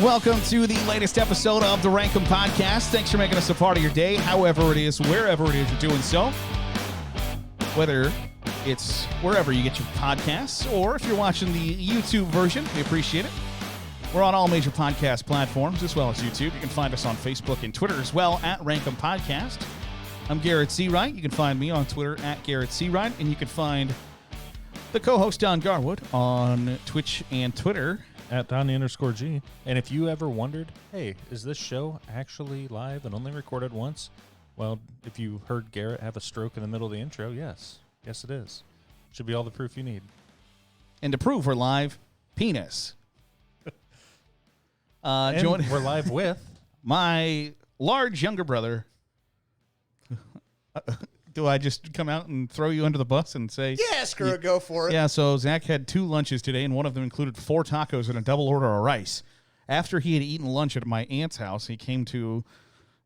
Welcome to the latest episode of the Rankum Podcast. Thanks for making us a part of your day, however it is, wherever it is you're doing so. Whether it's wherever you get your podcasts or if you're watching the YouTube version, we appreciate it. We're on all major podcast platforms as well as YouTube. You can find us on Facebook and Twitter as well at Rankum Podcast. I'm Garrett Seawright. You can find me on Twitter at Garrett Seawright, and you can find the co-host Don Garwood on Twitch and Twitter at Donnie_G. And if you ever wondered, hey, is this show actually live and only recorded once? Well, if you heard Garrett have a stroke in the middle of the intro, yes. Yes, it is. Should be all the proof you need. And to prove we're live, penis. We're live with my large younger brother. Do I just come out and throw you under the bus and say... Yeah, screw it, go for it. Yeah, so Zach had 2 lunches today, and one of them included 4 tacos and a double order of rice. After he had eaten lunch at my aunt's house, he came to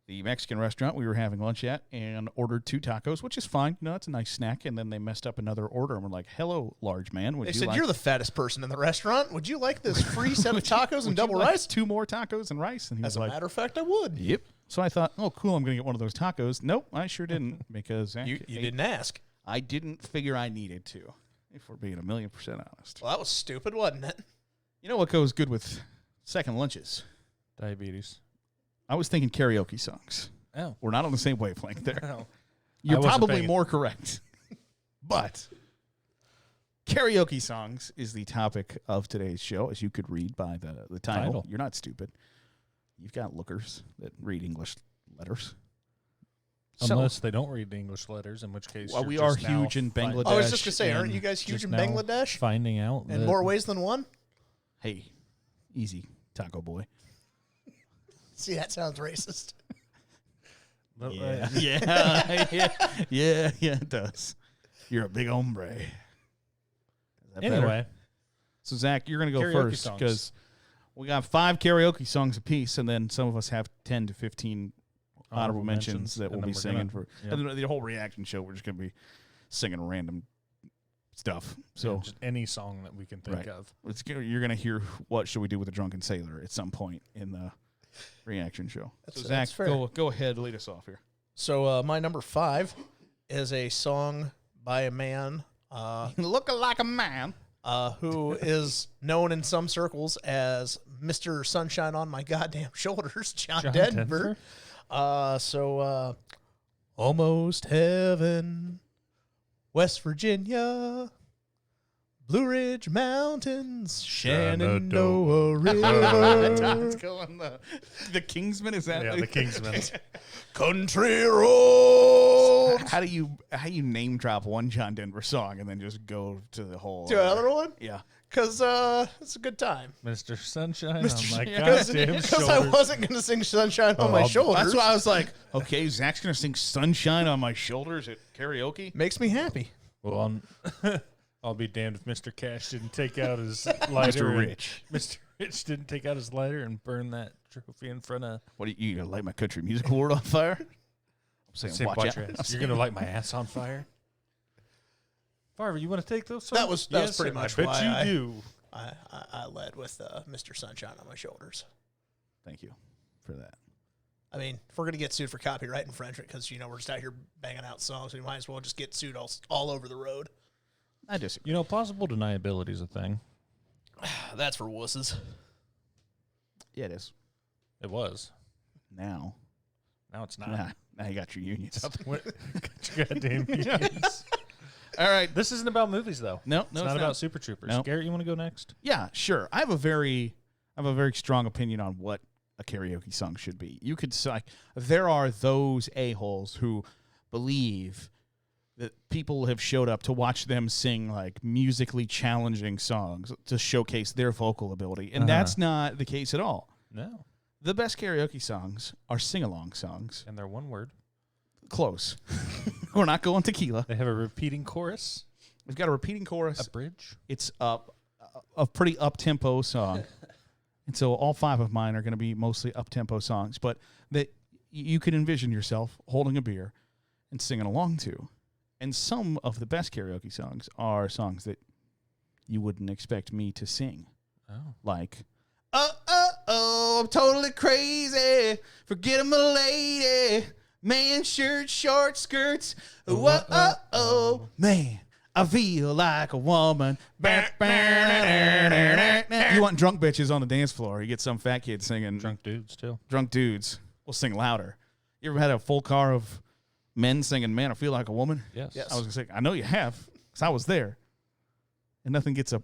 the Mexican restaurant we were having lunch at and ordered 2 tacos, which is fine. You know, that's a nice snack. And then they messed up another order, and we're like, hello, large man. They said, you're the fattest person in the restaurant. Would you like this free set of tacos and double rice? 2 more tacos and rice. And he was like, as a matter of fact, I would. Yep. So I thought, oh, cool, I'm going to get one of those tacos. Nope, I sure didn't, because Zach you didn't ask. I didn't figure I needed to, if we're being 1,000,000% honest. Well, that was stupid, wasn't it? You know what goes good with second lunches? diabetes. I was thinking karaoke songs. Oh. We're not on the same wavelength there. No. You're probably more correct. But karaoke songs is the topic of today's show, as you could read by the title. You're not stupid. You've got lookers that read English letters. Unless they don't read English letters, in which case well, we are huge in Bangladesh. I was just going to say, aren't you guys huge in Bangladesh? Finding out in more ways than one? Hey, easy, taco boy. See, that sounds racist. Yeah. yeah, it does. You're a big hombre. Anyway. Better? So, Zach, you're going to go first because we got 5 karaoke songs apiece, and then some of us have 10 to 15 honorable mentions that we'll be singing for. Yep. And the whole reaction show, we're just going to be singing random stuff. So just any song that we can think of. You're going to hear What Should We Do with a Drunken Sailor at some point in the reaction show. So Zach, go ahead, lead us off here. So my number 5 is a song by a man. Looking like a man. Who is known in some circles as Mr. Sunshine on My Goddamn Shoulders, John Denver. Almost Heaven, West Virginia, Blue Ridge Mountains, Shenandoah River. Don's going the Kingsman, is that? Yeah, the Kingsman. Country Road. How do you name drop one John Denver song and then just go to the whole another one? Yeah. Because it's a good time. Mr. Sunshine on my goddamn shoulders. Because I wasn't going to sing Sunshine on my shoulders. That's why I was like, okay, Zach's going to sing Sunshine on My Shoulders at karaoke. Makes me happy. Well, I'll be damned if Mr. Cash didn't take out his lighter. Mr. Rich didn't take out his lighter and burn that trophy in front of... What, are you going to light my country music award on fire? I'm saying, watch out. You're going to light my ass on fire? Farver, you want to take those songs? That was pretty much why I do. I led with Mr. Sunshine on My Shoulders. Thank you for that. I mean, if we're going to get sued for copyright infringement, because, we're just out here banging out songs, we might as well just get sued all over the road. I disagree. Plausible deniability is a thing. That's for wusses. Yeah, it is. It was. Now it's not. Now you got your unions. Got your goddamn unions. All right. This isn't about movies, though. No, it's not about Super Troopers. Nope. Garrett, you want to go next? Yeah, sure. I have a very strong opinion on what a karaoke song should be. You could say there are those a-holes who believe that people have showed up to watch them sing like musically challenging songs to showcase their vocal ability, and that's not the case at all. No. The best karaoke songs are sing-along songs. And they're one word. Close. We're not going tequila. They have a repeating chorus. We've got a repeating chorus. A bridge. It's a pretty up-tempo song. And so all 5 of mine are going to be mostly up-tempo songs, but that you can envision yourself holding a beer and singing along to. And some of the best karaoke songs are songs that you wouldn't expect me to sing. Oh. Like, oh, I'm totally crazy. Forget I'm a lady. Man, shirt, short skirts. Whoa, man, I feel like a woman. You want drunk bitches on the dance floor. You get some fat kid singing. Drunk dudes, too. Drunk dudes will sing louder. You ever had a full car of men singing, man, I feel like a woman? Yes. I was going to say, I know you have, because I was there. And nothing gets a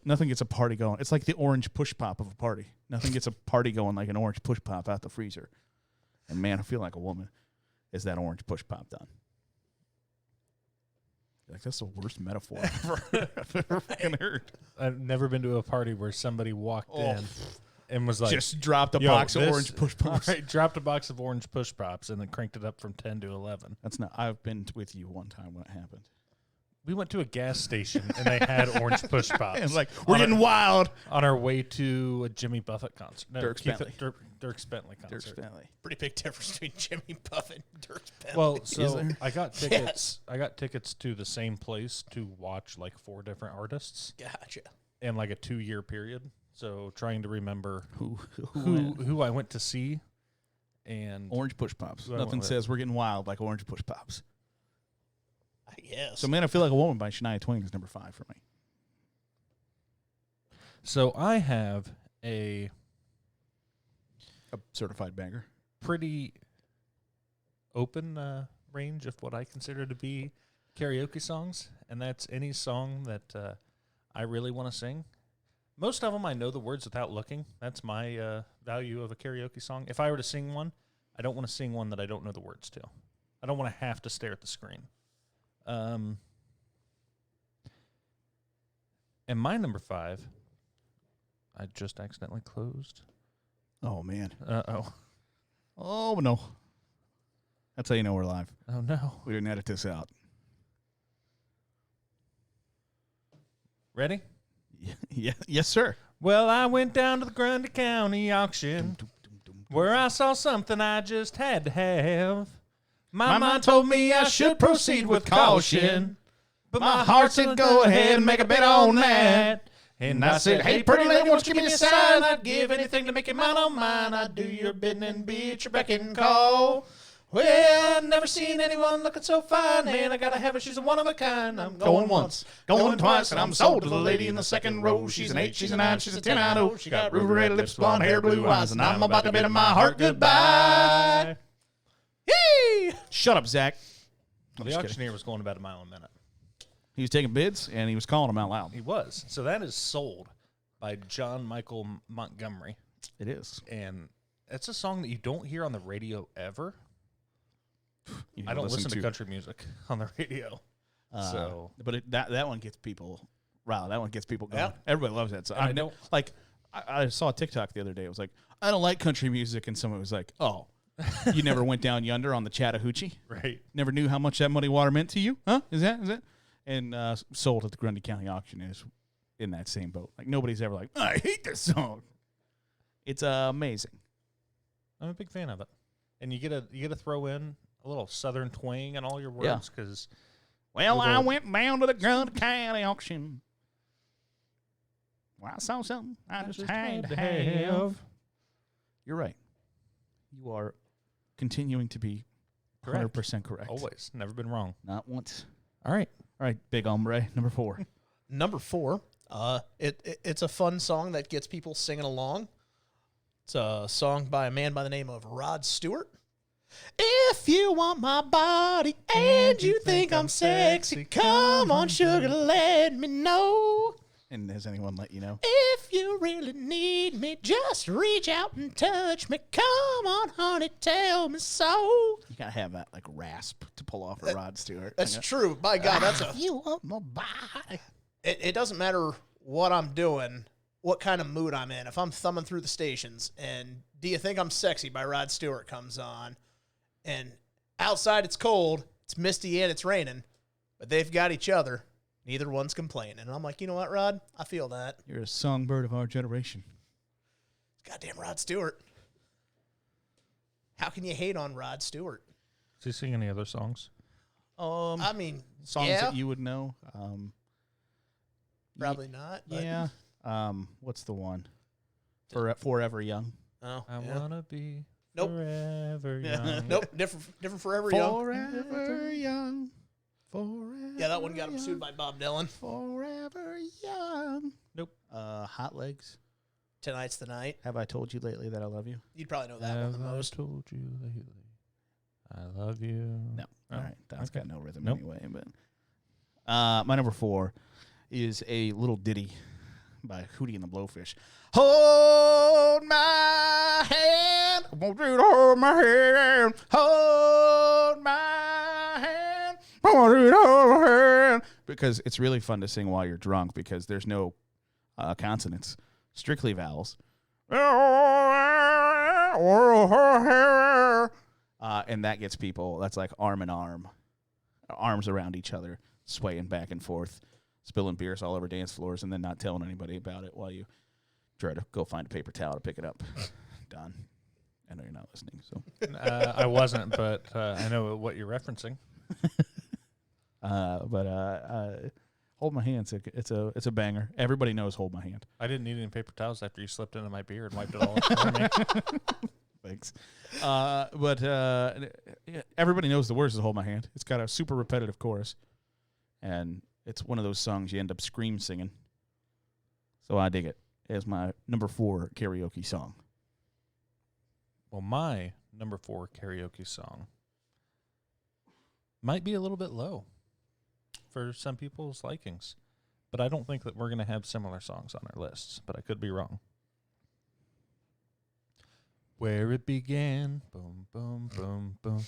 party going. It's like the orange push pop of a party. Nothing gets a party going like an orange push pop out the freezer. And man, I feel like a woman is that orange push pop done. Like, that's the worst metaphor I've ever fucking heard. I've never been to a party where somebody walked in and was like, just dropped a box of orange push pops. Right, dropped a box of orange push pops and then cranked it up from 10 to 11. That's not. I've been with you one time when it happened. We went to a gas station and they had orange push pops. It's like, we're getting wild. On our way to a Jimmy Buffett concert. No, Dirk Bentley. Dirk Bentley concert. Dirk Bentley. Pretty big difference between Jimmy Buffett and Dirk Bentley. Well, so I got tickets. Yes. I got tickets to the same place to watch like 4 different artists Gotcha. in like a 2-year period. So trying to remember Who I went to see, and Orange push pops. Who I Nothing went says we're getting wild like orange push pops. I guess. So, man, I feel like a woman by Shania Twain is number 5 for me. So I have a certified banger. pretty open range of what I consider to be karaoke songs, and that's any song that I really want to sing. Most of them I know the words without looking. That's my value of a karaoke song. If I were to sing one, I don't want to sing one that I don't know the words to. I don't want to have to stare at the screen. And my number 5, I just accidentally closed. Oh, man. Uh-oh. Oh, no. That's how you know we're live. Oh, no. We didn't edit this out. Ready? Yeah. Yes, sir. Well, I went down to the Grundy County auction where I saw something I just had to have. My mind told me I should proceed with caution, but my heart said go ahead and make a bet on that. And I said, hey, pretty lady, won't you give me a sign? I'd give anything to make you mine on mine. I'd do your bidding and be at your beck and call. Well, I've never seen anyone looking so fine, and I gotta have her, she's a one of a kind. I'm going once, going twice, and I'm sold to the lady in the second row. She's an 8, she's a 9, she's a 10, I know. She got ruby red lips, blonde hair, blue eyes, and I'm about to bid my heart goodbye. Hey! Shut up, Zach. The auctioneer was going about a mile a minute. He was taking bids, and he was calling them out loud. He was. So that is Sold by John Michael Montgomery. It is. And it's a song that you don't hear on the radio ever. You I don't listen to country music on the radio. But that one gets people riled. That one gets people going. Yeah. Everybody loves that song. I saw a TikTok the other day. It was like, I don't like country music. And someone was like, oh, you never went down yonder on the Chattahoochee? Right. Never knew how much that muddy water meant to you? Huh? Is that? And Sold at the Grundy County auction is in that same boat. Like, nobody's ever like, I hate this song. It's amazing. I'm a big fan of it. And you get to throw in a little southern twang in all your words because I went down to the Grundy County auction. Well, I saw something I just had to have. You're right. You are continuing to be 100% correct. Always. Never been wrong. Not once. All right, big hombre, number 4. Number 4, it's a fun song that gets people singing along. It's a song by a man by the name of Rod Stewart. If you want my body and you think I'm sexy, come on, sugar, let me know. And has anyone let you know? If you really need me, just reach out and touch me. Come on, honey, tell me so. You gotta have that like rasp to pull off a Rod Stewart. That's true. By God, that's a. You want my body? It doesn't matter what I'm doing, what kind of mood I'm in. If I'm thumbing through the stations and Do You Think I'm Sexy by Rod Stewart comes on, and outside it's cold, it's misty and it's raining, but they've got each other. Neither one's complaining. And I'm like, you know what, Rod? I feel that. You're a songbird of our generation. Goddamn Rod Stewart. How can you hate on Rod Stewart? Does he sing any other songs? I mean, songs that you would know. Probably not. But yeah. What's the one? Forever Young. Oh, I yeah. wanna be Nope. forever young. Nope, different forever young. Forever young. Forever. Yeah, that one got him young, sued by Bob Dylan. Forever young. Nope. Hot Legs. Tonight's the night. Have I told you lately that I love you? You'd probably know that one the Have I most. told you lately I love you? No. Oh, All right. That's okay. got no rhythm Nope. anyway. But my number 4 is a little ditty by Hootie and the Blowfish. Hold my hand. I want you to hold my hand. Hold my hand. I want you to hold my hand. Because it's really fun to sing while you're drunk because there's no consonants, strictly vowels. And that gets people, that's like arm in arm, arms around each other, swaying back and forth, spilling beers all over dance floors, and then not telling anybody about it while you try to go find a paper towel to pick it up. Don, I know you're not listening, so. I wasn't, but I know what you're referencing. Hold My Hand, it's a banger. Everybody knows Hold My Hand. I didn't need any paper towels after you slipped into my beer and wiped it all up for me. Thanks. Everybody knows the words to Hold My Hand. It's got a super repetitive chorus, and it's one of those songs you end up scream singing. So I dig it. It's my number 4 karaoke song. Well, my number 4 karaoke song might be a little bit low for some people's likings, but I don't think that we're going to have similar songs on our lists, but I could be wrong. Where it began, boom, boom, boom, boom,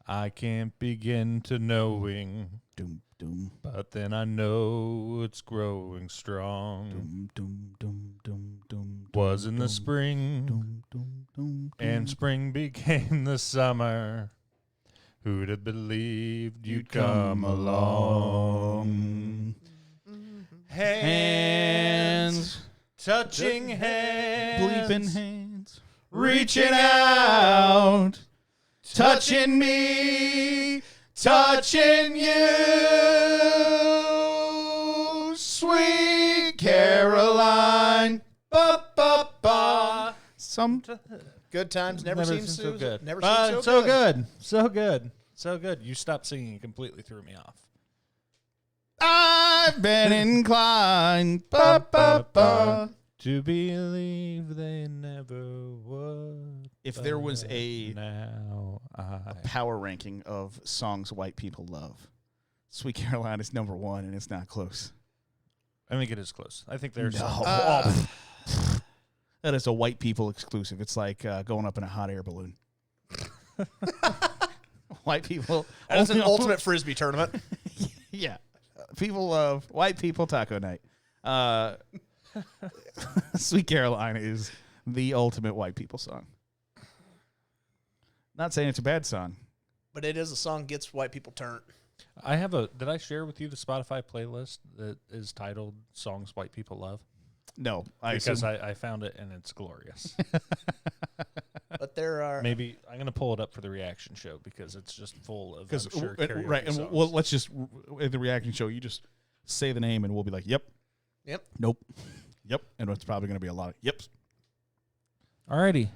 I can't begin to knowing, Doom, doom, but then I know it's growing strong. doom, doom, doom, doom, doom. Was in the doom, spring, doom, doom, doom, and doom. spring became the summer. Who'd have believed you'd come along? Hands, touching hands, Bleeping hands, reaching out, touching me, touching you, sweet Caroline. Ba ba ba. Some Good times never seem so good. Never seem so good. So good. So good. You stopped singing and completely threw me off. I've been inclined ba ba ba. To believe they never would. If there was but a now I power ranking of songs white people love, Sweet Caroline is number 1, and it's not close. think it is close. I think there's No. That is a white people exclusive. It's like going up in a hot air balloon. White people. That's an ultimate frisbee tournament. Yeah. People love white people taco night. Sweet Caroline is the ultimate white people song. Not saying it's a bad song. But it is a song gets white people turned. I have a. Did I share with you the Spotify playlist that is titled "Songs White People Love"? No, Because I found it and it's glorious. But there are Maybe I'm gonna pull it up for the reaction show because it's just full of I'm sure karaoke right, and songs. well, let's just at the reaction show. You just say the name, and we'll be like, "Yep, Yep. nope, yep," and it's probably going to be a lot of "yeps." Alrighty.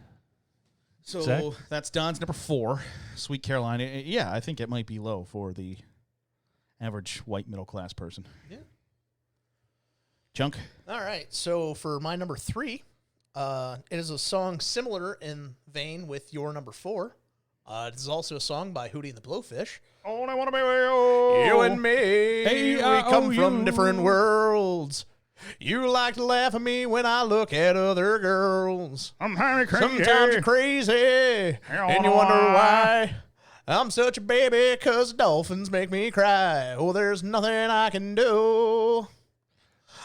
So Zach? that's Don's number 4, Sweet Caroline. Yeah, I think it might be low for the average white middle class person. Yeah. Chunk. All right. So for my number 3, it is a song similar in vein with your number 4. It is also a song by Hootie and the Blowfish. Oh, I want to be with You and me, Hey, we come from you. different worlds. You like to laugh at me when I look at other girls. I'm kind of crazy. Sometimes you're crazy, and you wonder why. I'm such a baby 'cause dolphins make me cry. Oh, there's nothing I can do.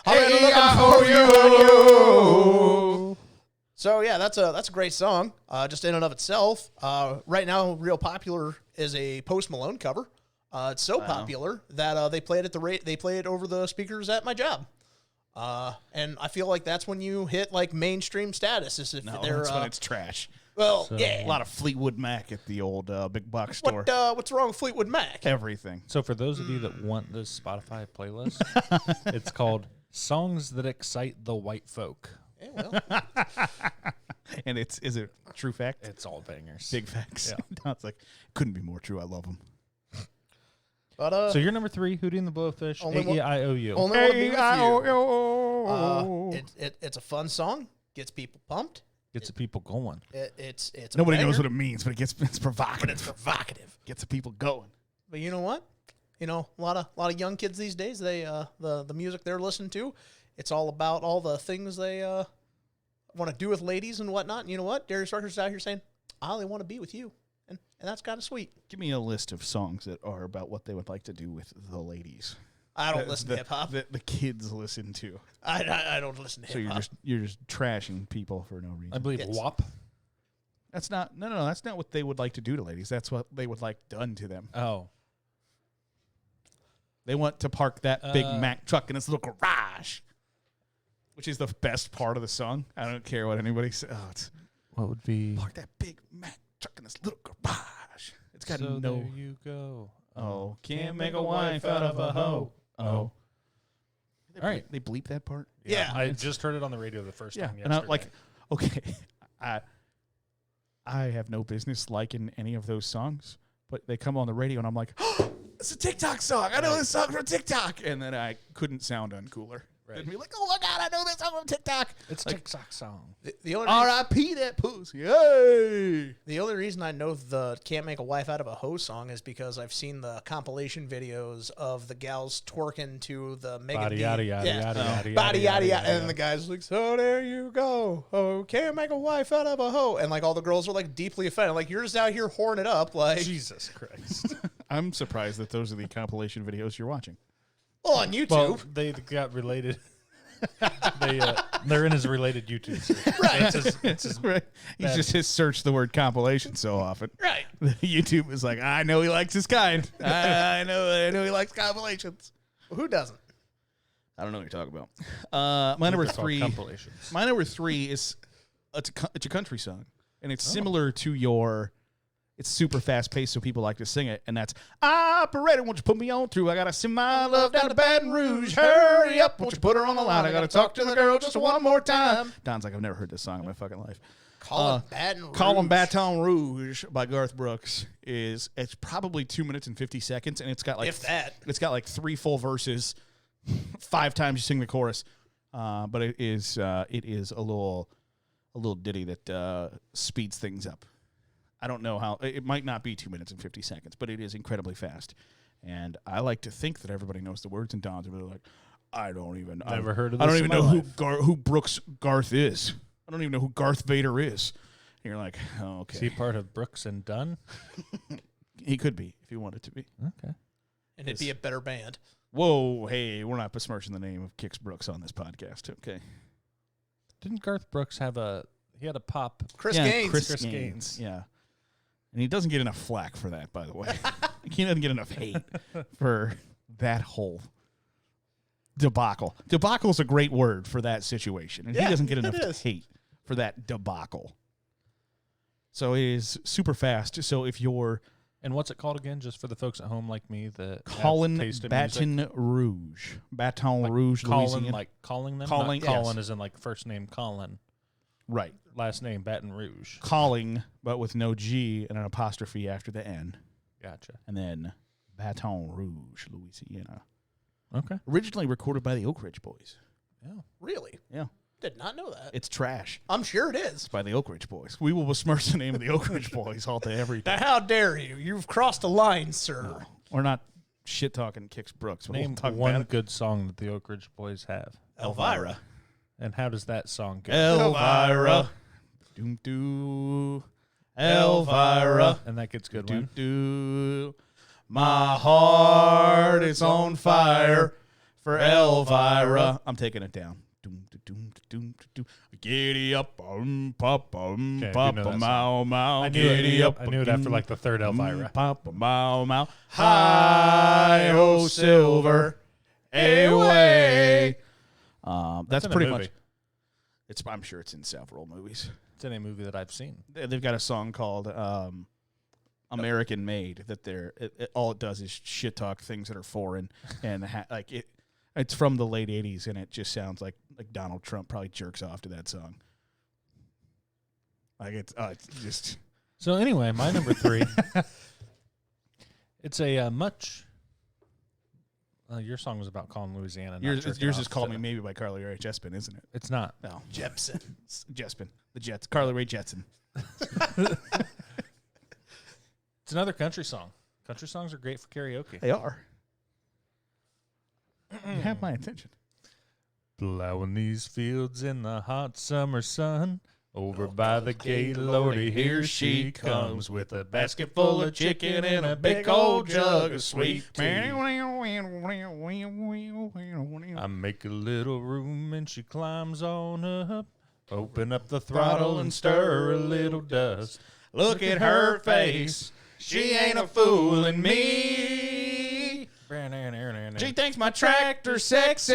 I've been looking for you. So yeah, that's a great song, just in and of itself. Right now, real popular is a Post Malone cover. It's so popular that they play it they play it over the speakers at my job. And I feel like that's when you hit like mainstream status. Is if No, they're that's when it's trash. well, So- yeah. A lot of Fleetwood Mac at the old big box store. What's wrong with Fleetwood Mac? Everything. So for those of you that want this Spotify playlist, it's called "Songs That Excite the White Folk." Yeah, well, And is it true fact? It's all bangers. Big facts. Yeah. No, it's like, couldn't be more true. I love them. But So you're number 3, Hootie and the Blowfish, Only one- A-E-I-O-U. only want to be with A-I-O-U. you. It's a fun song. Gets people pumped. Gets the people going. It's a Nobody knows banger, what it means, but it's but provocative. it's provocative. Gets the people going. But you know what? You know, a lot of young kids these days, they the music they're listening to, it's all about all the things they want to do with ladies and whatnot. And you know what? Darius Rucker's out here saying, I only want to be with you. And that's kind of sweet. Give me a list of songs that are about what they would like to do with the ladies. I don't listen to hip hop. That the kids listen to. I don't listen to So hip hop. you're just trashing people for no reason. I believe Yes. WAP. That's not no. That's not what they would like to do to ladies. That's what they would like done to them. Oh. They want to park that big Mack truck in this little garage, which is the best part of the song. I don't care what anybody says. Oh, it's What would be... park that big Mack truck in this little garage. It's got So no. there you go. Oh, can't make a wife out of a hoe. Oh. All right. They bleep that part. Yeah. I just heard it on the radio the first time and I, yesterday. like, okay, I have no business liking any of those songs, but they come on the radio and I'm like, oh, it's a TikTok song. I know this song from TikTok, and then I couldn't sound uncooler. Right. And be like, oh my god, I know this song from TikTok. It's like, TikTok song. The only reason, R.I.P. that pussy. Hey. the only reason I know the Can't Make a Wife Out of a Hoe song is because I've seen the compilation videos of the gals twerking to the Megan Body Thee- yada yada yeah. yada yada Body yada yada, yada. and the guy's like, so there you go. Oh, can't make a wife out of a hoe. And like all the girls are like deeply offended. Like, you're just out here whoring it up. Like, Jesus Christ. I'm surprised that those are the compilation videos you're watching. well, on YouTube. Well, they got related. They're in his related YouTube search. Right. It's his Right. He's just has searched the word compilation so often. Right. YouTube is like, I know he likes his kind. I know he likes compilations. Who doesn't? I don't know what you're talking about. My number They're called 3. compilations. My number 3 is it's a country song, and it's similar to your. It's super fast paced, so people like to sing it, and that's Operator, won't you put me on through? I gotta send my love down to Baton Rouge. Hurry up, won't you put her on the line? I gotta talk to the girl just one more time. Don's like, I've never heard this song in my fucking life. Calling Baton Rouge. Calling Baton Rouge by Garth Brooks it's probably 2 minutes and 50 seconds, and it's got like If that. It's got like 3 full verses, 5 times you sing the chorus, but it is a little ditty that speeds things up. I don't know how it might not be 2 minutes and 50 seconds, but it is incredibly fast. And I like to think that everybody knows the words, and Don's really like, I don't even Never heard of I don't this even in know my who Brooks Garth is. I don't even know who Garth Vader is. And you're like, oh, okay. Is he part of Brooks and Dunn? He could be if he wanted to be. Okay. And it'd be a better band. Whoa, hey, we're not besmirching the name of Kix Brooks on this podcast, okay? Didn't Garth Brooks have a pop? Chris Yeah, Gaines. Chris Gaines. Yeah. And he doesn't get enough flack for that, by the way. He doesn't get enough hate for that whole debacle. Debacle is a great word for that situation. And he Yeah, doesn't get it enough is. hate for that debacle. So it is super fast. So if you're And what's it called again? Just for the folks at home like me that Colin have taste in music. Baton Rouge. Baton Rouge, Colin, Louisiana. like calling them. Calling, Not Colin yes. is in like first name Colin, Right. last name Baton Rouge. Calling, but with no G and an apostrophe after the N. Gotcha. And then Baton Rouge, Louisiana. Okay. Originally recorded by the Oak Ridge Boys. Yeah. Really? Yeah. Did not know that. It's trash. I'm sure it is. It's by the Oak Ridge Boys. We will besmirch the name of the Oak Ridge Boys all day, every day. Now, how dare you? You've crossed a line, sir. We're not shit talking Kix Brooks. But Name we'll talk one about it. good song that the Oak Ridge Boys have. Elvira. And how does that song go? Elvira. Doom doo. Elvira. And that gets good Doo one. doo. My heart is on fire for Elvira. I'm taking it down. Doom doo doom doo doom doo. Giddy up, pop, Okay, I do know pop, that mow, mow. I knew Giddy it. up. I knew it after like the third Elvira. Papa mow mow. Hi oh silver away. That's in a pretty movie. much. I'm sure it's in several movies. It's in a movie that I've seen. They've got a song called "American Made" that all it does is shit talk things that are foreign and like it. It's from the late '80s and it just sounds like Donald Trump probably jerks off to that song. Like it's just. So anyway, my number 3. It's a much. Your song was about calling Louisiana. Yours is "Call Me Maybe" by Carly Rae Jepsen, isn't it? It's not. No, Jepsen. Jepsen, the Jets, Carly Rae Jepsen. It's another country song. Country songs are great for karaoke. They are. You have my attention. Plowing these fields in the hot summer sun. Over by the gate, Lordy, here she comes with a basket full of chicken and a big old jug of sweet tea. I make a little room and she climbs on up. Open up the throttle and stir a little dust. Look at her face. She ain't a fooling me. She thinks my tractor's sexy.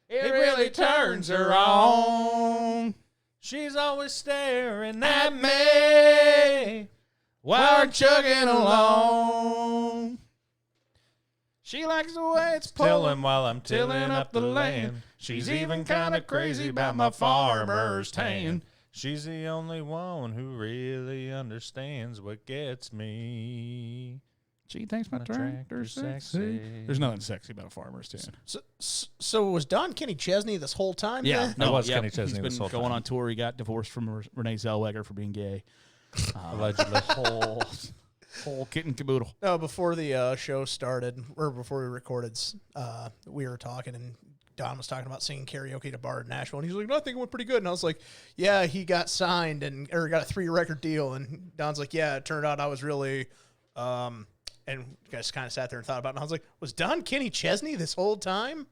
It really turns her on. She's always staring at me while we're chugging along. She likes the way it's pulling while I'm tilling up the land. She's even kind of crazy about my farmer's tan. She's the only one who really understands what gets me. She thinks my tractor's sexy. There's nothing sexy about a farmer's tan. So was Don Kenny Chesney this whole time? Yeah, then? It was Kenny Chesney He's this been whole going time. on tour. He got divorced from Renee Zellweger for being gay. Allegedly. Whole kit and caboodle. No, before the show started, or before we recorded, we were talking, and Don was talking about singing karaoke at a bar in Nashville, and he's like, "No, I think it went pretty good." And I was like, "Yeah, he got signed or got a 3-record deal." And Don's like, "Yeah, it turned out I was really," and you guys kind of sat there and thought about it. And I was like, "Was Don Kenny Chesney this whole time?"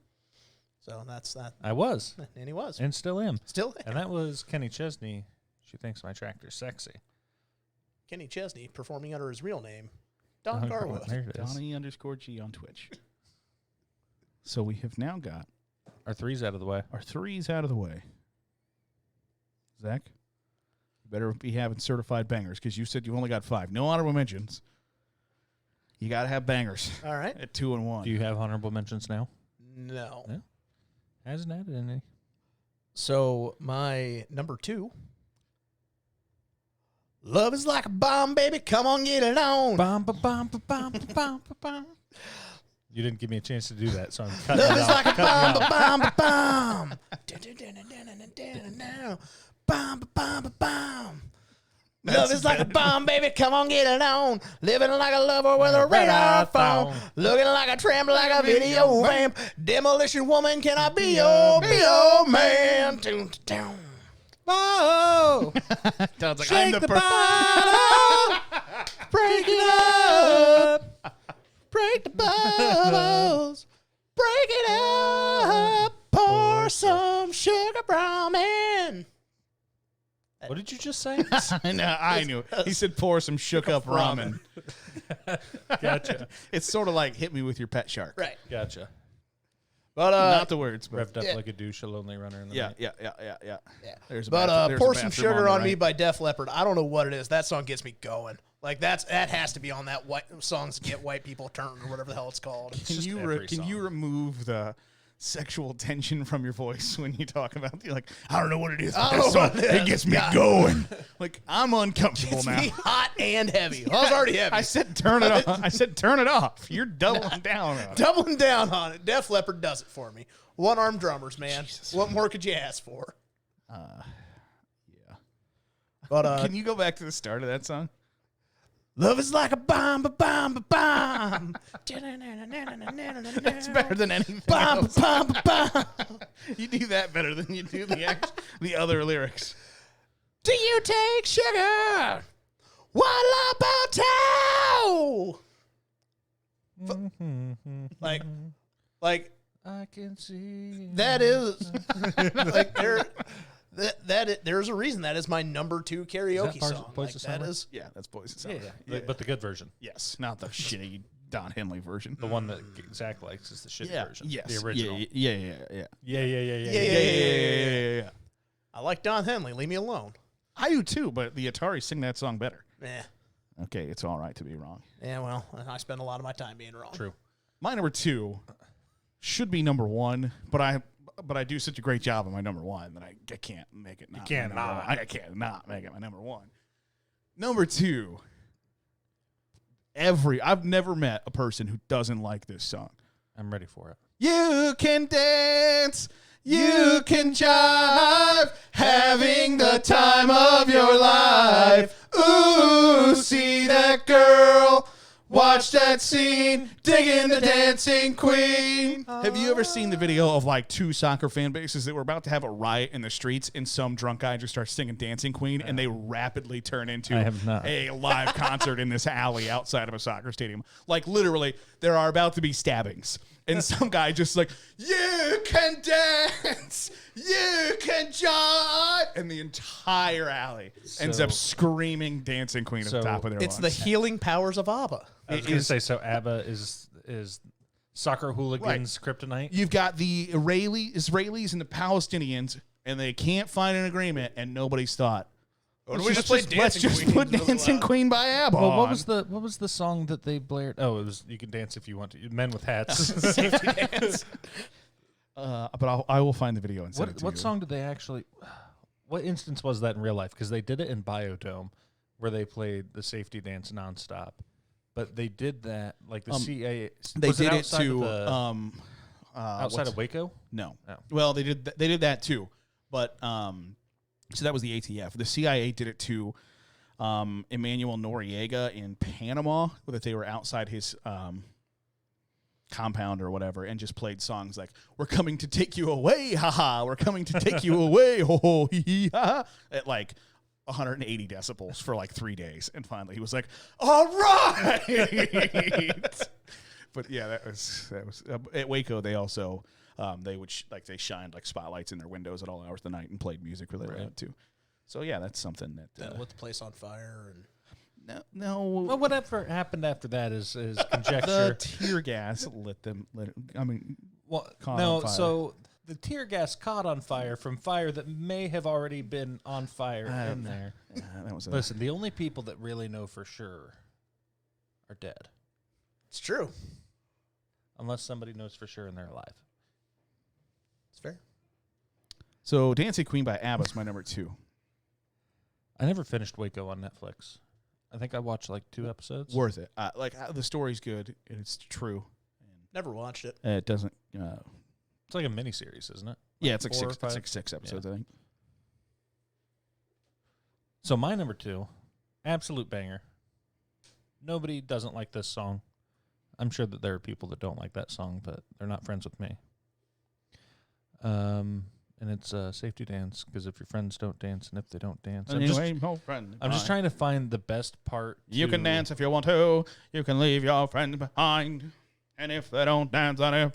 So that's that. I was. And he was. And still am. Still there. And that was Kenny Chesney. She thinks my tractor's sexy. Kenny Chesney performing under his real name, Don Garwood. There it is. Donnie_G on Twitch. So we have now got Our 3's out of the way. our 3s out of the way. Zach, you better be having certified bangers because you said you only got 5. No honorable mentions. You got to have bangers All right. at 2 and 1. Do you have honorable mentions now? No. Yeah. Hasn't added any. So my number 2. Love is like a bomb, baby. Come on, get it on. Bum, ba, bum, ba, bum, ba, bum, ba, bum. You didn't give me a chance to do that, so I'm cutting Love it is off. like a bomb, Cutting ba, it bomb, ba, bomb. Bomb, ba, bomb, ba, bomb. Love is like a bomb, baby. Come on, get it on. Living like a lover with a radar phone. Looking like a tramp, like a video vamp. Demolition woman, can I be your man? Doom, doom. Whoa! Sounds like Shake I'm the the bottle! Break it up. Break the bubbles. Break it up. Pour some sugar brown man. What did you just say? I knew it. He said pour some shook up ramen. Gotcha. It's sort of like hit me with your pet shark. Right. Gotcha. But Not the words, but Revved up Yeah. like a douche, a lonely runner in the yeah, night. yeah. Yeah. There's a But there's a Pour Some bathroom Sugar the on Me right. by Def Leppard. I don't know what it is. That song gets me going. Like that has to be on that white songs to get white people turned or whatever the hell it's called. Can just you every can you song. remove the sexual tension from your voice when you talk about the I don't know what it is. I But don't this know song, what it it is. gets me God. going. Like I'm uncomfortable It's now. me hot and heavy. I was already heavy. I said turn it off. I said turn it off. You're doubling down on it. Doubling down on it. Def Leppard does it for me. One-armed drummers, man. What more could you ask for? Yeah. But Can you go back to the start of that song? love is like a bomb, ba bomb, ba bomb. It's better than anything Bomb, else. ba bomb, ba bomb. You do that better than you do the other lyrics. Do you take sugar? What about toe? Like I can see. that is like there's a reason that is my number 2 karaoke Boys song. of Like, that Summer? is Yeah, that's Boys of Yeah, Summer. yeah. But the good version. Yes, not the shitty Don Henley version. The one that Zach likes is the shitty version. Yes. The original. Yeah. Yeah. Yeah. I like Don Henley. Leave me alone. I do too, but the Atari sing that song better. Yeah. Okay, it's all right to be wrong. Yeah, well, I spend a lot of my time being wrong. True. My number 2 should be number 1, but but I do such a great job on my number one that I can't make it. Not can't my number not. one. I can't not make it my number one. Number two. I've never met a person who doesn't like this song. I'm ready for it. You can dance, you can jive, having the time of your life. Ooh, see that girl, watch that scene, digging the dancing queen. Have you ever seen the video of like two soccer fan bases that were about to have a riot in the streets and some drunk guy just starts singing Dancing Queen and they rapidly turn into I have not. a live concert in this alley outside of a soccer stadium? Like literally, there are about to be stabbings. And some guy just like, you can dance, you can jive. And the entire alley ends up screaming Dancing Queen at the top of their lungs. It's the healing powers of ABBA. I was going to say, so ABBA is soccer hooligans' kryptonite? You've got the Israelis and the Palestinians, and they can't find an agreement, and nobody's thought. Let's just put Dancing Queen by ABBA. Well, on. what was the song that they blared? Oh, it was "You Can Dance If You Want to." Men with Hats. Safety dance. But I will find the video and send it to What you. song did they actually? What instance was that in real life? Because they did it in Biodome, where they played the safety dance nonstop. But they did that like the CIA. They was did it outside to outside of Waco. No. Oh. Well, they did that too, but so that was the ATF. The CIA did it to Emmanuel Noriega in Panama, that they were outside his compound or whatever, and just played songs like "We're coming to take you away, haha! We're coming to take you away, ho ho hee hee ha!" at like 180 decibels for like 3 days, and finally he was like, "All right." But yeah, that was at Waco. They also they would they shined like spotlights in their windows at all hours of the night and played music related to that too. So yeah, that's something that Lit the place on fire. And no. Well, whatever happened after that is The conjecture. tear gas lit them. I mean, Well, caught no, on fire. so the tear gas caught on fire from fire that may have already been on fire in there. that was Listen, the only people that really know for sure are dead, it's true. unless somebody knows for sure and they're alive. It's fair. So Dancing Queen by ABBA is my number 2. I never finished Waco on Netflix. I think I watched like 2 episodes. Worth it. The story's good and it's true. Never watched it. It doesn't. It's like a miniseries, isn't it? Yeah, it's like 4 or 6. 5? It's like 6 episodes, I think. So my number 2, absolute banger. Nobody doesn't like this song. I'm sure that there are people that don't like that song, but they're not friends with me. And it's Safety Dance, because if your friends don't dance and if they don't dance, I'm just trying to find the best part. You can dance if you want to. You can leave your friends behind. And if they don't dance, then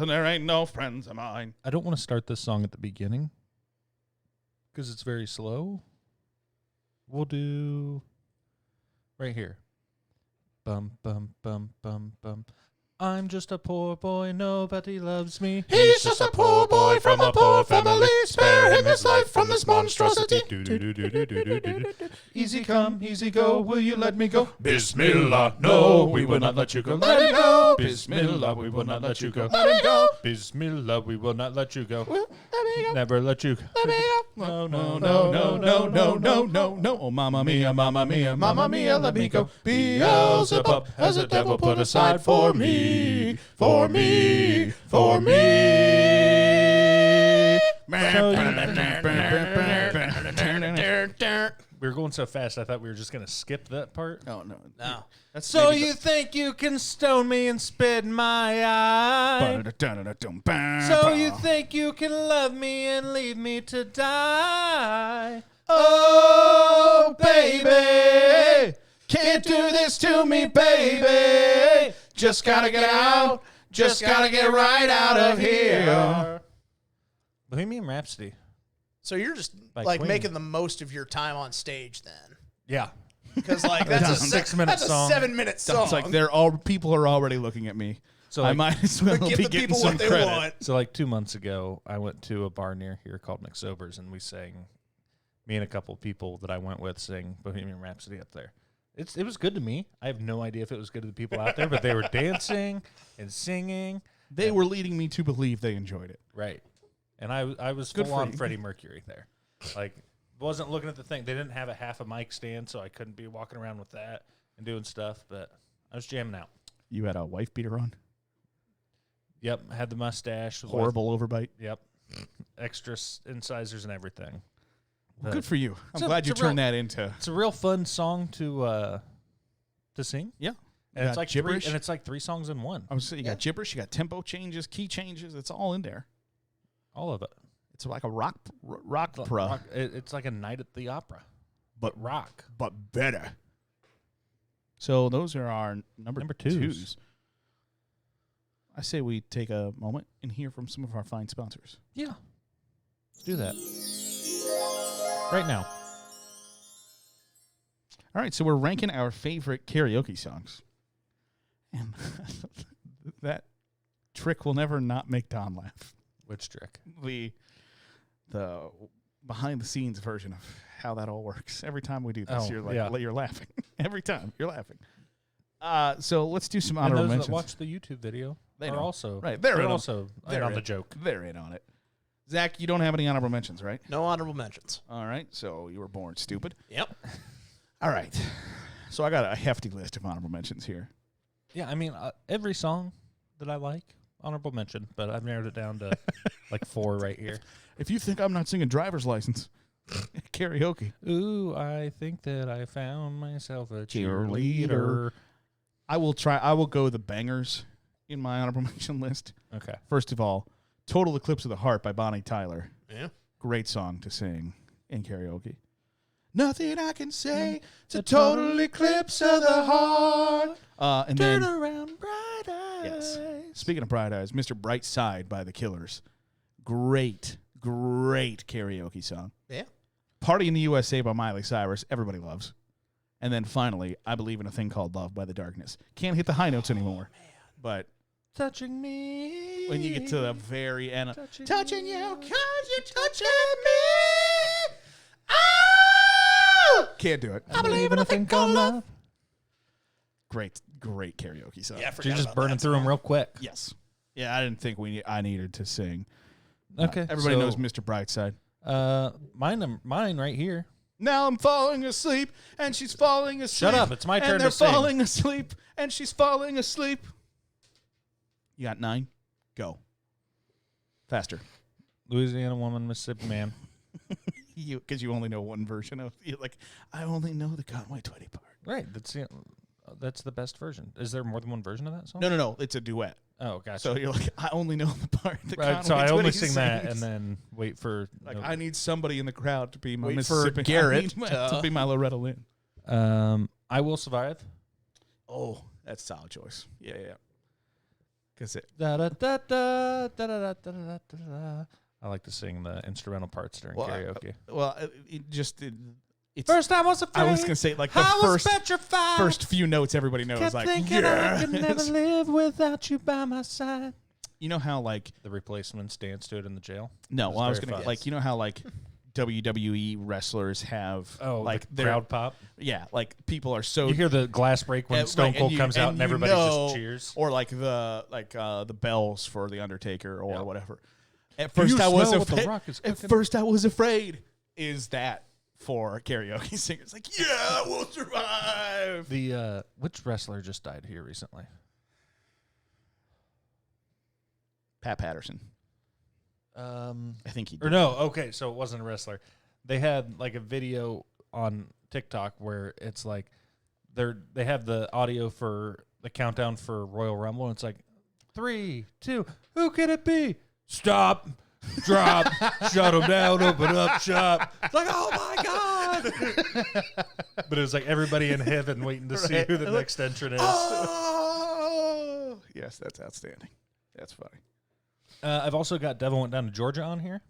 there ain't no friends of mine. I don't want to start this song at the beginning because it's very slow. We'll do right here. Bum, bum, bum, bum, bum. I'm just a poor boy, nobody loves me. He's just a poor boy from a poor family. Spare him his life from this monstrosity. Easy come, easy go, will you let me go? Bismillah, no, we will not let you go. Let him go. Bismillah, we will not let you go. Let him go. Bismillah, we will not let you go. Never let you go. Let me go. No, no, No, no, no, no, no, no, no. Oh, mamma mia, mamma mia, Mamma mia, let me go. Beelzebub has a devil put aside for me, for me, for me. We were going so fast, I thought we were just going to skip that part. Oh, no. No. That's So maybe you think you can stone me and spit in my eye? So you think you can love me and leave me to die? Oh, baby, can't do this to me, baby. Just gotta get out. Just gotta get right out of here. Bohemian Rhapsody. So you're just By like Queen. making the most of your time on stage then. Yeah. Because like that's a 6-minute that's song. a 7-minute song. It's like people are already looking at me. So I like, might as well give be the getting people some what they credit. want. so like 2 months ago, I went to a bar near here called McSober's, and we sang. Me and a couple people that I went with sang Bohemian Rhapsody up there. It was good to me. I have no idea if it was good to the people out there, but they were dancing and singing. They were leading me to believe they enjoyed it. Right. And I was Good full for on you. Freddie Mercury there. Like, wasn't looking at the thing. They didn't have a half a mic stand, so I couldn't be walking around with that and doing stuff. But I was jamming out. You had a wife beater on? Yep, had the mustache. Horrible overbite. Yep, extra incisors and everything. Well, good for you. I'm it's a- glad you it's a real- turned that into. It's a real fun song to sing. Yeah. And You it's got like gibberish. three, and it's like 3 songs in one. I was saying, you got gibberish, you got tempo changes, key changes. It's all in there. All of it. It's like a rock opera, It's like a night at the opera, but rock. but better. So those are our number twos. I say we take a moment and hear from some of our fine sponsors. Yeah. Let's do that. Right now. All right, so we're ranking our favorite karaoke songs. And that trick will never not make Don laugh. Which trick? The behind the scenes version of how that all works. Every time we do this, Oh, you're like yeah. you're laughing. Every time you're laughing. So let's do some And honorable those mentions. that watch the YouTube video They are know. also Right, they're in on- also they're in on in. the joke. They're in on it. Zach, you don't have any honorable mentions, right? No honorable mentions. All right, so you were born stupid. Yep. All right, so I got a hefty list of honorable mentions here. Yeah, I mean every song that I like, honorable mention, but I've narrowed it down to like 4 right here. If you think I'm not singing driver's license, karaoke. Ooh, I think that I found myself a Cheerleader. cheerleader. I will go the bangers in my honorable mention list. Okay. First of all, Total Eclipse of the Heart by Bonnie Tyler. Yeah. Great song to sing in karaoke. Nothing I can say to total eclipse of the heart. And Turn then, around, bright eyes. yes. Speaking of Bright Eyes, Mr. Bright Side by the Killers. Great karaoke song. Yeah. Party in the USA by Miley Cyrus. Everybody loves. And then finally, I Believe in a Thing Called Love by The Darkness. Can't hit the high notes anymore. But Touching me. when you get to the very end, touching you, 'cause you're touching me. Oh! Can't do it. I believe in a thing called love. Great karaoke song. Yeah, I You're forgot just about burning that through them song. real quick. Yes. Yeah, I didn't think I needed to sing. Okay. Everybody so, knows Mr. Brightside. Mine right here. Now I'm falling asleep, and she's falling asleep. Shut up, it's my turn and they're to sing. falling asleep, and she's falling asleep. You got 9? Go. Faster. Louisiana woman, Mississippi man. Because you only know one version of it. Like, I only know the Conway Twitty part. Right. That's the best version. Is there more than one version of that song? No. It's a duet. Oh, gotcha. So you're like, I only know the part that Right, Conway so I only Twitty sing that sings. and then wait for. Like, I need somebody in the crowd to be my Wait for Mississippi. Garrett I need to be my Loretta Lynn. I Will Survive. Oh, that's a solid choice. Yeah. Because it. Da da da da da da da da da da. I like to sing the instrumental parts during karaoke. It's First I was afraid. I was gonna say like the I was petrified. first few notes everybody knows. Kept Like, thinking I could never yes. live without you by my side. You know how like The Replacements dance to it in the jail. no, It's well, I was very gonna fun. like you know how like WWE wrestlers have like the their crowd pop. yeah like people are so You hear the glass break when and- Stone right, Cold you- comes out and you everybody know- just cheers. or like the bells for the Undertaker or Yeah. whatever. At Do first you I was smell what The afraid. Rock is At cooking? first I was afraid. Is that for karaoke singers? Like yeah, we'll survive. The which wrestler just died here recently? Pat Patterson. I think he did. Or no, okay, so it wasn't a wrestler. They had like a video on TikTok where it's like they have the audio for the countdown for Royal Rumble, and it's like 3, 2, who can it be? Stop, drop, shut them down, open up shop. It's like, oh my god! But it was like everybody in heaven waiting to see Right. who the next entrant is. Oh, yes, that's outstanding. That's funny. I've also got Devil Went Down to Georgia on here.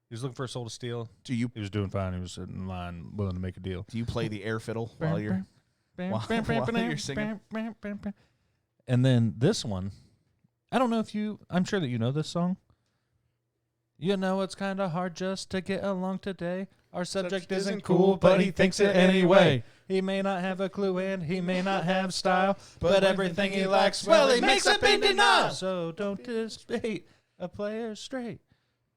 He was looking for a soul to steal. Do you He was doing fine. He was sitting in line, willing to make a deal. play the air fiddle while you're while you're singing? And then this one, I don't know if I'm sure that you know this song. You know it's kind of hard just to get along today. Our subject isn't cool, but he thinks it anyway. He may not have a clue and he may not have style, but everything he lacks, well, he makes up in denial. So don't dissipate a player straight.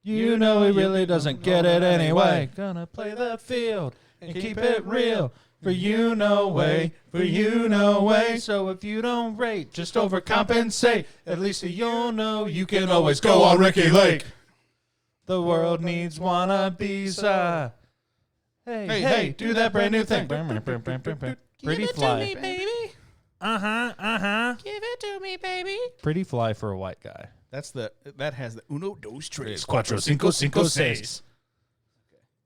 You know he really doesn't get it anyway. Gonna play the field and keep it real. For you no way, for you no way. So if you don't rate, just overcompensate. At least you'll know you can always go on Ricky Lake. The world needs wannabes. Hey, do that brand new thing. Pretty fly. baby. Give it to me, baby. Pretty fly for a white guy. That has the uno, dos, tres, Cuatro, cinco, cinco, seis.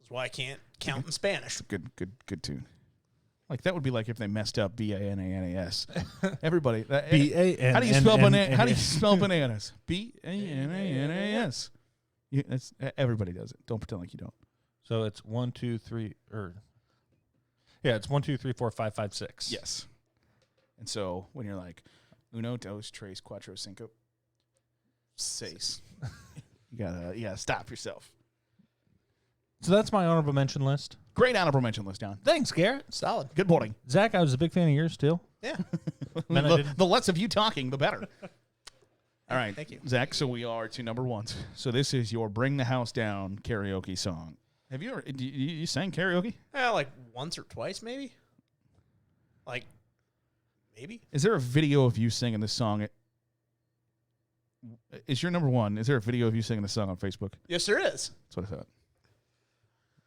That's why I can't count in Spanish. Good tune. Like that would be like if they messed up BANANAS. Everybody. BANANAS. How do you spell banana? How do you spell bananas? BANANAS. Everybody does it. Don't pretend like you don't. So it's 1, 2, 3, it's 1, 2, 3, 4, 5, 5, 6. Yes. And so when you're like uno, dos, tres, cuatro, cinco, seis, you gotta stop yourself. So that's my honorable mention list. Great honorable mention list, Don. Thanks, Garrett. Solid. Good morning. Zach, I was a big fan of yours too. Yeah. The less of you talking, the better. All right. Thank you. Zach, so we are to number ones. So this is your Bring the House Down karaoke song. Have you ever, you sang karaoke? Like once or twice, maybe. Like, maybe. Is there a video of you singing this song? Is your number one? Is there a video of you singing this song on Facebook? Yes, there is. That's what I thought.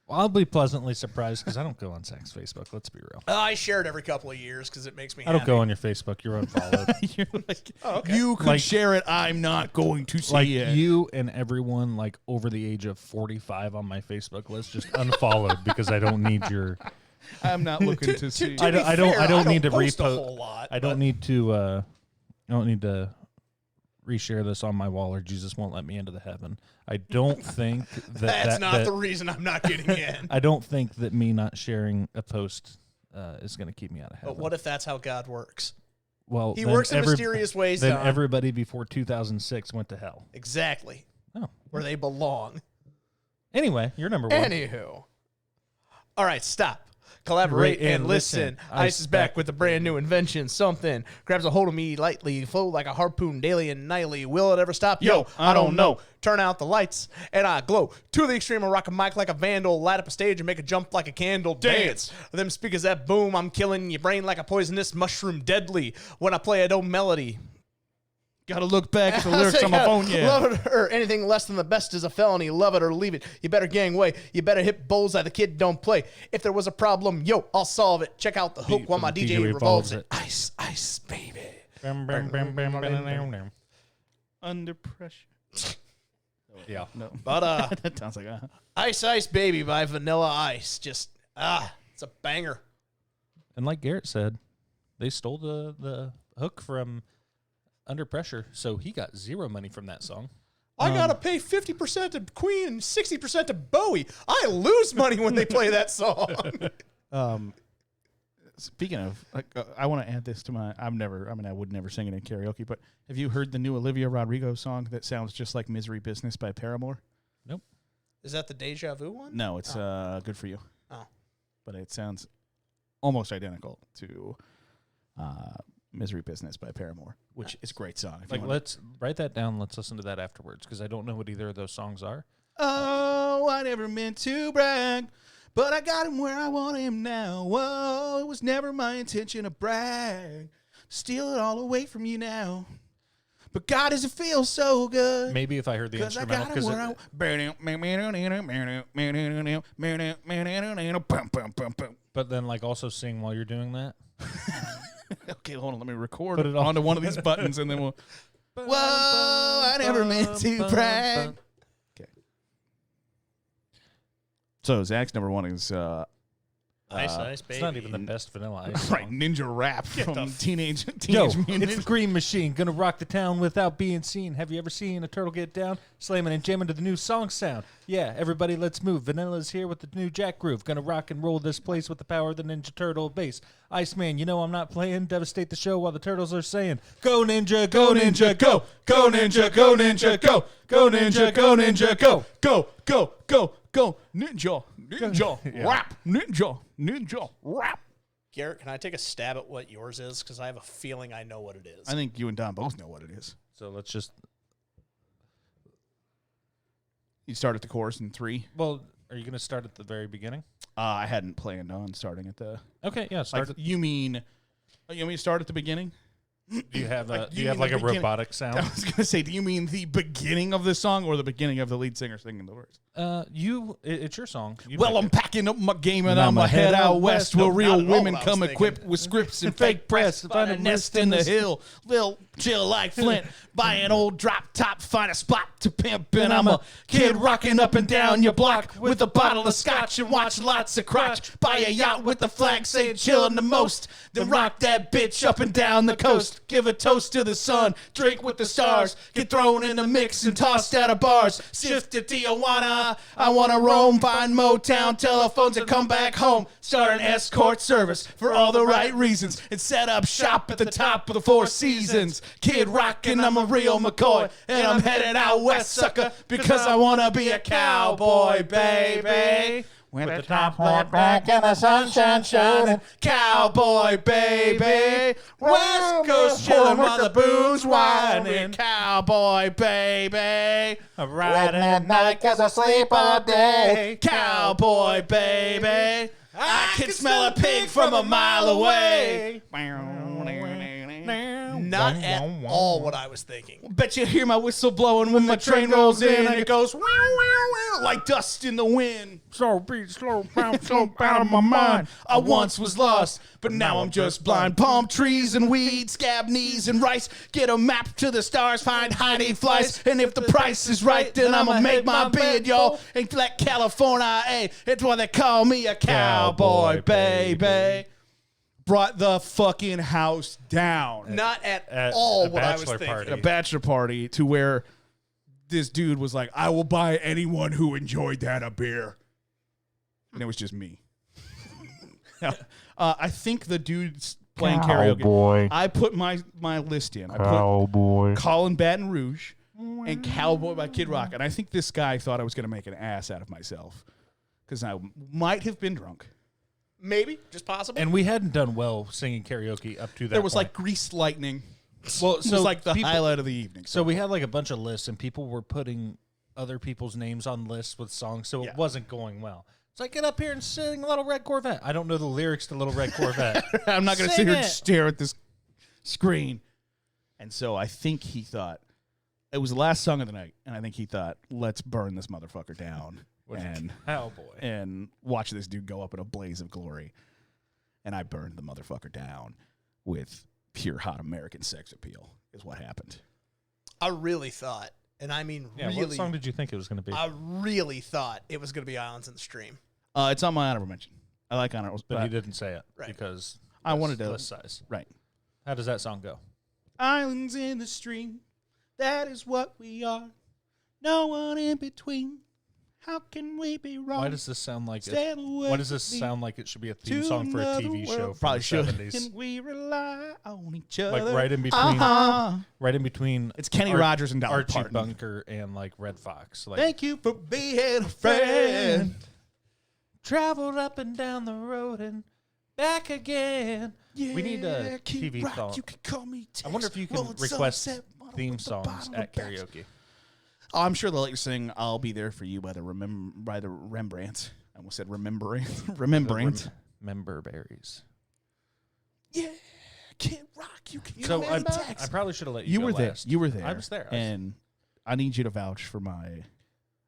Well, I'll be pleasantly surprised because I don't go on Zach's Facebook. Let's be real. I share it every couple of years because it makes me I happy. don't go on your Facebook. You're unfollowed. You're like, okay. You could share it. I'm not going to see Like it. you and everyone like over the age of 45 on my Facebook list just unfollowed because I don't need your. I'm not looking to see. To be I fair, don't need to post a repost. whole lot, I don't need to. I don't need to reshare this on my wall, or Jesus won't let me into the heaven. I don't think That's not the reason I'm not getting in. I don't think that me not sharing a post is going to keep me out of heaven. But what if that's how God works? Well, He works in mysterious ways. Then Don. everybody before 2006 went to hell. Exactly. Oh, Where they belong. anyway, you're number one. Anywho. All right, stop. Collaborate and listen. Ice is back with a brand new invention. Something grabs a hold of me lightly, flow like a harpoon daily and nightly. Will it ever stop? Yo, I don't know. Turn out the lights and I glow. To the extreme, I rock a mic like a vandal. Light up a stage and make a jump like a candle. Dance. Them speakers that boom. I'm killing your brain like a poisonous mushroom. Deadly. When I play a dope melody. Gotta look back at the lyrics on my phone, yeah. Love it or anything less than the best is a felony. Love it or leave it. You better gang away. You better hit bullseye. The kid don't play. If there was a problem, yo, I'll solve it. Check out the hook while my DJ revolves it. Ice, ice, baby. Under pressure. Yeah. No. But that sounds like Ice, Ice, Baby by Vanilla Ice. Just, it's a banger. And like Garrett said, they stole the hook from Under Pressure, so he got zero money from that song. I got to pay 50% to Queen and 60% to Bowie. I lose money when they play that song. Speaking of, I want to add this to my. I would never sing it in karaoke, but have you heard the new Olivia Rodrigo song that sounds just like Misery Business by Paramore? Nope. Is that the Deja Vu one? No, it's Good For You. Oh. But it sounds almost identical to Misery Business by Paramore, which is a great song. If you wanna- Let's write that down. Let's listen to that afterwards because I don't know what either of those songs are. Oh, I never meant to brag, but I got him where I want him now. Whoa, it was never my intention to brag. Steal it all away from you now. But God, does it feel so good? Maybe if I heard the Because I instrumental, got him where I... but then like also sing while you're doing that. Okay, hold on. Let me record Put it on. onto one of these buttons, and then we'll... Whoa, I never meant to brag. Okay. So Zach's number one is... Ice, Ice, Baby. It's not even the best Vanilla Ice right, song. Ninja Rap from Teenage Yo, Mutant it's the Green Machine, gonna rock the town without being seen. Have you ever seen a turtle get down, slamming and jamming to the new song sound? Yeah, everybody let's move. Vanilla's here with the new jack groove, gonna rock and roll this place with the power of the Ninja Turtle bass. Iceman, you know I'm not playing, devastate the show while the turtles are saying, go Ninja, go Ninja, go, go Ninja, go Ninja, go, go Ninja, go Ninja, go, go, go, go, go, Ninja, Ninja, Rap, Ninja, Ninja, Rap. Garrett, can I take a stab at what yours is? Because I have a feeling I know what it is. I think you and Don both know what it is. So let's just... You start at the chorus in 3. Well, are you going to start at the very beginning? I hadn't planned on starting at the. Okay, yeah. Start. Like, you mean me to start at the beginning? Do you have like, do you have like a robotic sound? I was gonna say, do you mean the beginning of the song or the beginning of the lead singer singing the words? It's your song. You Well, pick I'm it. packing up my game and I'm a head out west where real not at all women what I was come thinking. equipped with scripts and fake press. Find a nest in the hill, lil chill like Flint. Buy an old drop top, find a spot to pimp. And I'm a kid rocking up and down your block with a bottle of scotch and watch lots of crotch. Buy a yacht with the flag saying chillin' the most. Then rock that bitch up and down the coast. Give a toast to the sun, drink with the stars. Get thrown in the mix and tossed out of bars. Shift to Tijuana, I wanna roam. Find Motown telephones and come back home. Start an escort service for all the right reasons. And set up shop at the top of the Four Seasons. Kid rockin', I'm a real McCoy. And I'm headed out west, sucker, because I wanna be a cowboy, baby. With the top flat back and the sunshine shining. Cowboy, baby. West Coast chillin' while the booze whining. Cowboy, baby. Riding at night 'cause I sleep all day. Cowboy, baby. I can smell a pig from a mile away. Not at all what I was thinking. Bet you hear my whistle blowing when my train rolls in and it goes wow, wow, wow, like dust in the wind. Slow beat, slow bounce, slow out of my mind. I once was lost, but now I'm just blind. Palm trees and weeds, scab knees and rice. Get a map to the stars, find Heidi flies. And if the price is right, then I'ma make my bid, y'all. Ain't like California, eh? It's why they call me a cowboy, baby. Brought the fucking house down. Not at At all a what I was bachelor thinking. party. At a bachelor party to where this dude was like, I will buy anyone who enjoyed that a beer. And it was just me. I think the dude's playing karaoke. Cowboy. I put my list in. I put Cowboy. Colin Baton Rouge and Cowboy by Kid Rock. And I think this guy thought I was going to make an ass out of myself because I might have been drunk. Maybe, just possible. And we hadn't done well singing karaoke up to that There was point. like greased lightning. Well, It was like the highlight of the evening. So we had like a bunch of lists, and people were putting other people's names on lists with songs, so Yeah. it wasn't going well. So I get up here and sing Little Red Corvette. I don't know the lyrics to Little Red Corvette. I'm not going to sit Sing here and it. stare at this screen. And so I think he thought it was the last song of the night, and I think he thought, let's burn this motherfucker down and Cowboy. watch this dude go up in a blaze of glory. And I burned the motherfucker down with pure hot American sex appeal is what happened. I really thought, and I mean Yeah, really, what song did you think it was going to be? I really thought it was going to be Islands in the Stream. It's on my honorable mention. I like honorable, but but you didn't say it Right. because I wanted to. list size. Right. How does that song go? Islands in the stream, that is what we are. No one in between. How can we be wrong? Why does this sound like Stand away why does this with me sound like it should be a theme to song for a another TV show world? from Probably the should. 70s? Can we rely on each other? Like right in between right in between It's Kenny Ar- Rogers and Dolly Archie Parton. Bunker and like Red Fox. Like Thank you for being a friend. traveled up and down the road and back again. Yeah, We need a Kid TV Rock, song. You can call me I wonder if you can Rolling request Sunset, bottom theme of the songs bottom of at the best. karaoke. Oh, I'm sure they'll let you sing "I'll Be There for You" by the Rembrandts. I almost said Remembrance. Member berries. Yeah, Kid Rock, you can So call I me Tex. probably should have let you You go were there. last. You were there. I was there. And I need you to vouch for my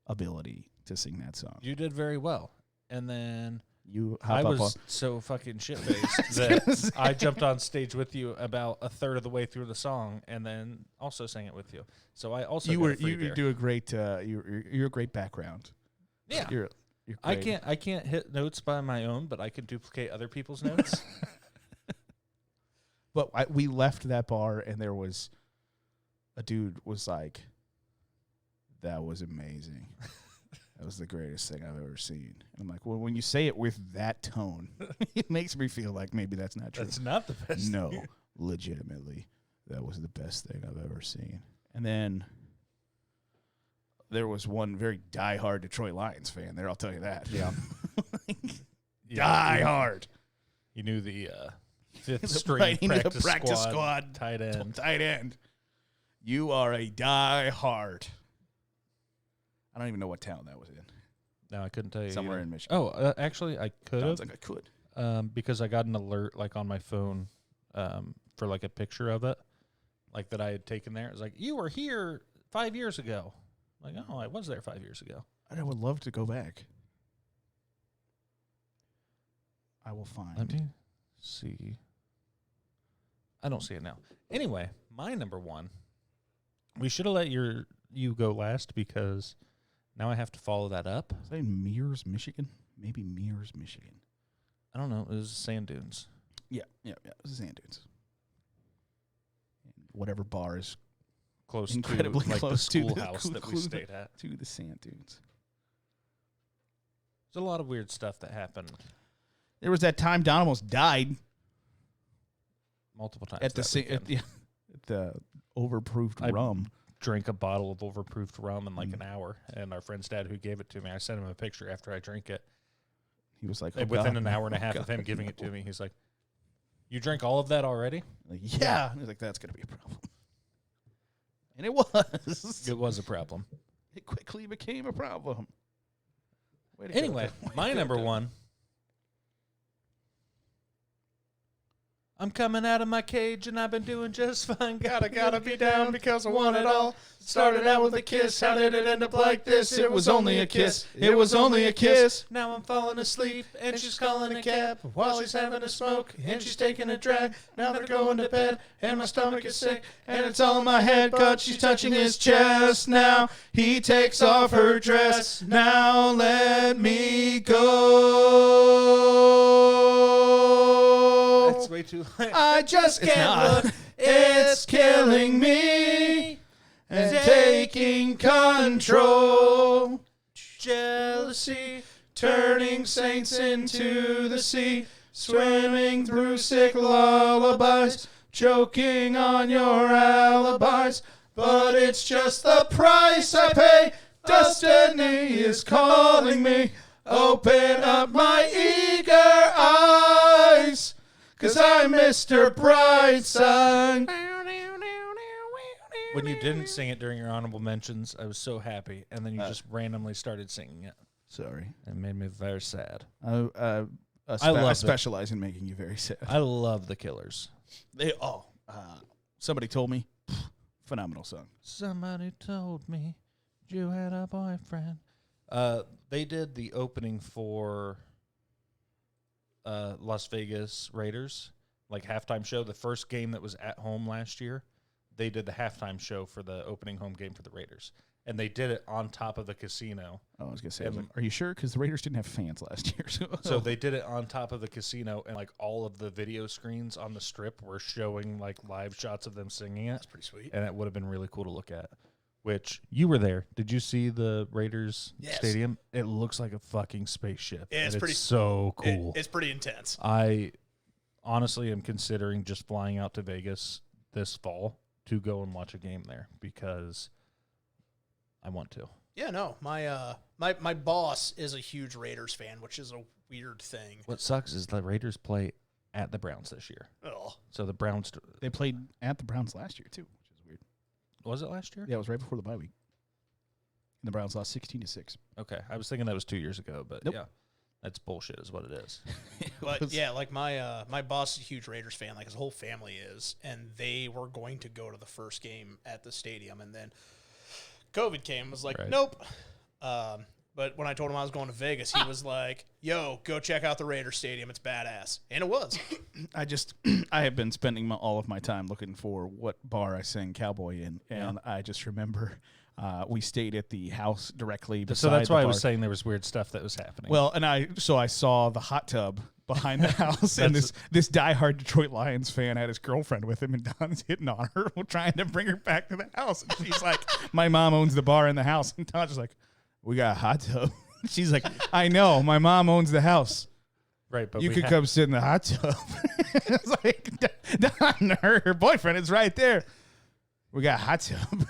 ability to sing that song. You did very well. And then You I hop up was on. so fucking shit-faced that I jumped on stage with you about a third of the way through the song and then also sang it with you. So I also got a free beer. do a great you're a great background. Yeah. You're great. I can't hit notes by my own, but I can duplicate other people's notes. But we left that bar and there was a dude was like, that was amazing. That was the greatest thing I've ever seen. And I'm like, well, when you say it with that tone, it makes me feel like maybe that's not true. That's not the best. No, thing. legitimately, that was the best thing I've ever seen. And then there was one very diehard Detroit Lions fan there, I'll tell you that. Yeah. Die hard. You knew the fifth The string right into practice, practice squad, squad. tight end. Tight end. You are a die hard. I don't even know what town that was in. No, I couldn't tell you. Somewhere either. in Michigan. Oh, actually, I could have. Sounds like I could. Because I got an alert like on my phone for like a picture of it, like that I had taken there. It was like, you were here 5 years ago. Like, oh, I was there 5 years ago. I would love to go back. I will find. Let me see. I don't see it now. Anyway, my number one. We should have let you go last because now I have to follow that up. Is that in Mears, Michigan? Maybe Mears, Michigan. I don't know. It was sand dunes. Yeah. It was sand dunes. Whatever bar is Close incredibly to like close the to the- schoolhouse that we stayed at. to the sand dunes. There's a lot of weird stuff that happened There was that time Don almost died multiple times at the that weekend. at the overproofed I rum. Drank a bottle of overproofed rum in like an hour, and our friend's dad who gave it to me, I sent him a picture after I drank it. He was like, And within an hour and a half of him giving it to me, he's like, "You drank all of that already?" Like, yeah. He was like, that's going to be a problem. And it was. It was a problem. It quickly became a problem. Way to Anyway, go. my number one. I'm coming out of my cage and I've been doing just fine. Gotta be down because I want it all. Started out with a kiss, how did it end up like this? It was only a kiss, it was only a kiss. Now I'm falling asleep And she's calling a cab while she's having a smoke, and she's taking a drag. Now they're going to bed, and my stomach is sick, and it's all in my head, but she's touching his chest. Now he takes off her dress. Now let me go. That's way too late. I just It's can't not. look. It's killing me and taking control. Jealousy, turning saints into the sea, swimming through sick lullabies, choking on your alibis. But it's just the price I pay. Destiny is calling me. Open up my eager eyes, 'cause I'm Mr. Brightside. When you didn't sing it during your honorable mentions, I was so happy, and then you just randomly started singing it. Sorry. It made me very sad. I love I it. specialize in making you very sad. I love the Killers. Somebody told me, phenomenal song. Somebody told me you had a boyfriend. They did the opening for Las Vegas Raiders, like halftime show. The first game that was at home last year, they did the halftime show for the opening home game for the Raiders. And they did it on top of the casino. Oh, I was going to say, I was like, are you sure? Because the Raiders didn't have fans last year. So they did it on top of the casino, and like all of the video screens on the strip were showing like live shots of them singing it. That's pretty sweet. And it would have been really cool to look at. Which, you were there. Did you see the Raiders stadium? It looks like a fucking spaceship. Yeah, it's and pretty so cool. It's pretty intense. I honestly am considering just flying out to Vegas this fall to go and watch a game there because I want to. Yeah, no, my boss is a huge Raiders fan, which is a weird thing. What sucks is the Raiders play at the Browns this year. Oh, So the Browns... They played at the Browns last year, too, which is weird. Was it last year? Yeah, it was right before the bye week. And the Browns lost 16-6. Okay. I was thinking that was 2 years ago, but Nope. yeah. That's bullshit is what it is. but yeah, like my boss is a huge Raiders fan, like his whole family is, and they were going to go to the first game at the stadium, and then COVID came and was like, Right. nope. But when I told him I was going to Vegas, he was like, yo, go check out the Raiders stadium. It's badass. And it was. I have been spending all of my time looking for what bar I sang Cowboy in, and I just remember we stayed at the house directly beside So that's the why I bar. was saying there was weird stuff that was happening. Well, and I saw the hot tub behind the house, and this diehard Detroit Lions fan had his girlfriend with him, and Don's hitting on her, trying to bring her back to the house. And she's like, "My mom owns the bar in the house," and Don's just like, "We got a hot tub." She's like, "I know, my mom owns the house. right, but You we could ha- come sit in the hot tub." It's like, Don, her boyfriend is right there. We got a hot tub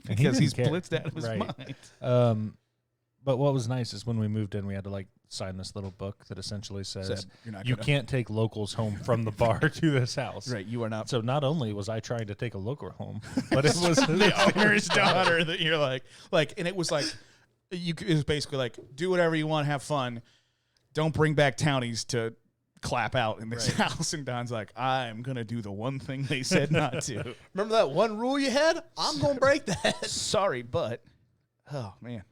because he's didn't care. blitzed out of his Right. mind. But what was nice is when we moved in, we had to like sign this little book that essentially says Said, "You're not you gonna-" can't take locals home from the bar to this house. Right, you are not So not only was I trying to take a local home, but it was the owner's daughter that you're like, and it was like, It was basically like, do whatever you want, have fun. Don't bring back townies to clap out in this house. And Don's like, I'm going to do the one thing they said not to. Remember that one rule you had? I'm going to break that. Sorry, but, oh, man.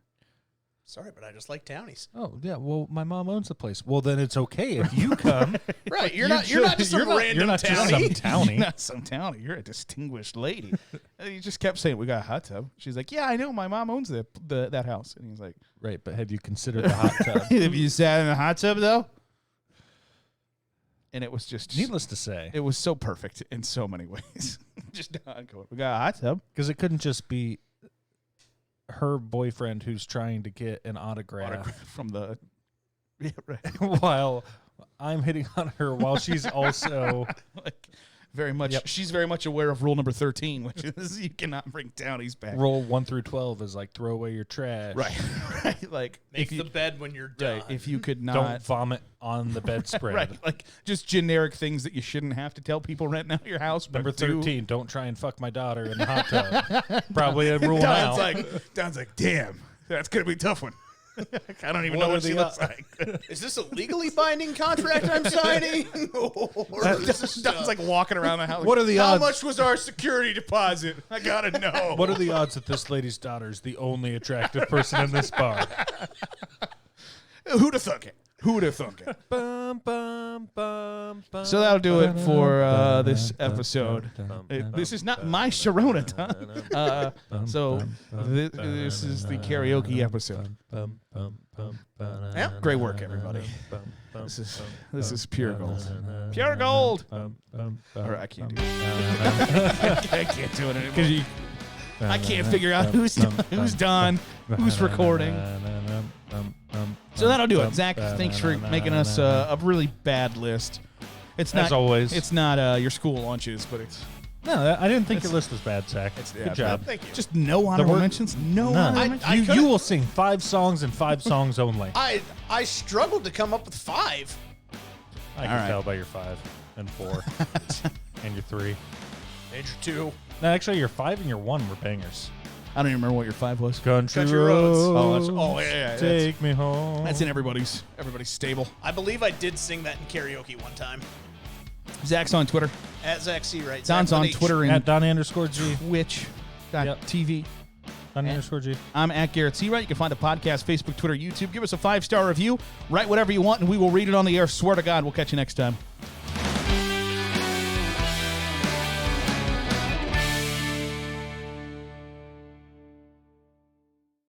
Sorry, but I just like townies. Oh, yeah. Well, my mom owns the place. Well, then it's okay if you come. Right. You're not just some random You're not just some townie. townie. You're not some townie. You're a distinguished lady. And he just kept saying, we got a hot tub. She's like, yeah, I know. My mom owns that house. And he's like, Right, but have you considered the hot tub? have you sat in a hot tub, though? And it was just... Needless to say. It was so perfect in so many ways. Just Don going, we got a hot tub. Because it couldn't just be her boyfriend who's trying to get an autograph From the... Yeah, right. while I'm hitting on her while she's also... Like, very much... She's very much aware of rule number 13, which is you cannot bring townies back. Roll 1 through 12 is like throw away your trash. Right. Right. Like, Make the bed when you're done. right, if you could not... Don't vomit on the bedspread. Right, like just generic things that you shouldn't have to tell people renting out your house. But Number 13, don't try and fuck my daughter in the hot tub. Probably a rule Don's now. Don's like, damn, that's gonna be a tough one. I don't even know what she looks like. Is this a legally binding contract I'm signing? Or is this Don's like walking around the house. What are the How odds? much was our security deposit? I gotta know. What are the odds that this lady's daughter is the only attractive person in this bar? Who'd have thunk it? Who'd have thunk it? Bum, bum, bum, bum, So that'll do it for this episode. This is not my Sharona, Don. So this is the karaoke episode. Yeah. Great work, everybody. This is pure gold. Pure gold. Or I can't do it. I can't do it anymore. I can't figure out who's done, who's recording. So that'll do it. Zach, thanks for making us a really bad list. It's not, As always. It's not your school lunches, but it's... No, I didn't think your list was bad, Zach. Good job. Thank you. Just no honorable mentions? No honorable mentions? You will sing 5 songs and 5 songs only. I struggled to come up with 5. I can tell by your 5 and 4 and your 3. And your 2. No, actually, your 5 and your 1 were bangers. I don't even remember what your 5 was. Country roads. roads. Yeah. Take me home. That's in everybody's stable. I believe I did sing that in karaoke one time. Zach's on Twitter. At Zach C. Right. Don's Zach on with H. Twitter and At Don_G. Twitch.tv. Don_G. I'm at Garrett Seawright. You can find the podcast, Facebook, Twitter, YouTube. Give us a 5-star review. Write whatever you want, and we will read it on the air. Swear to God, we'll catch you next time.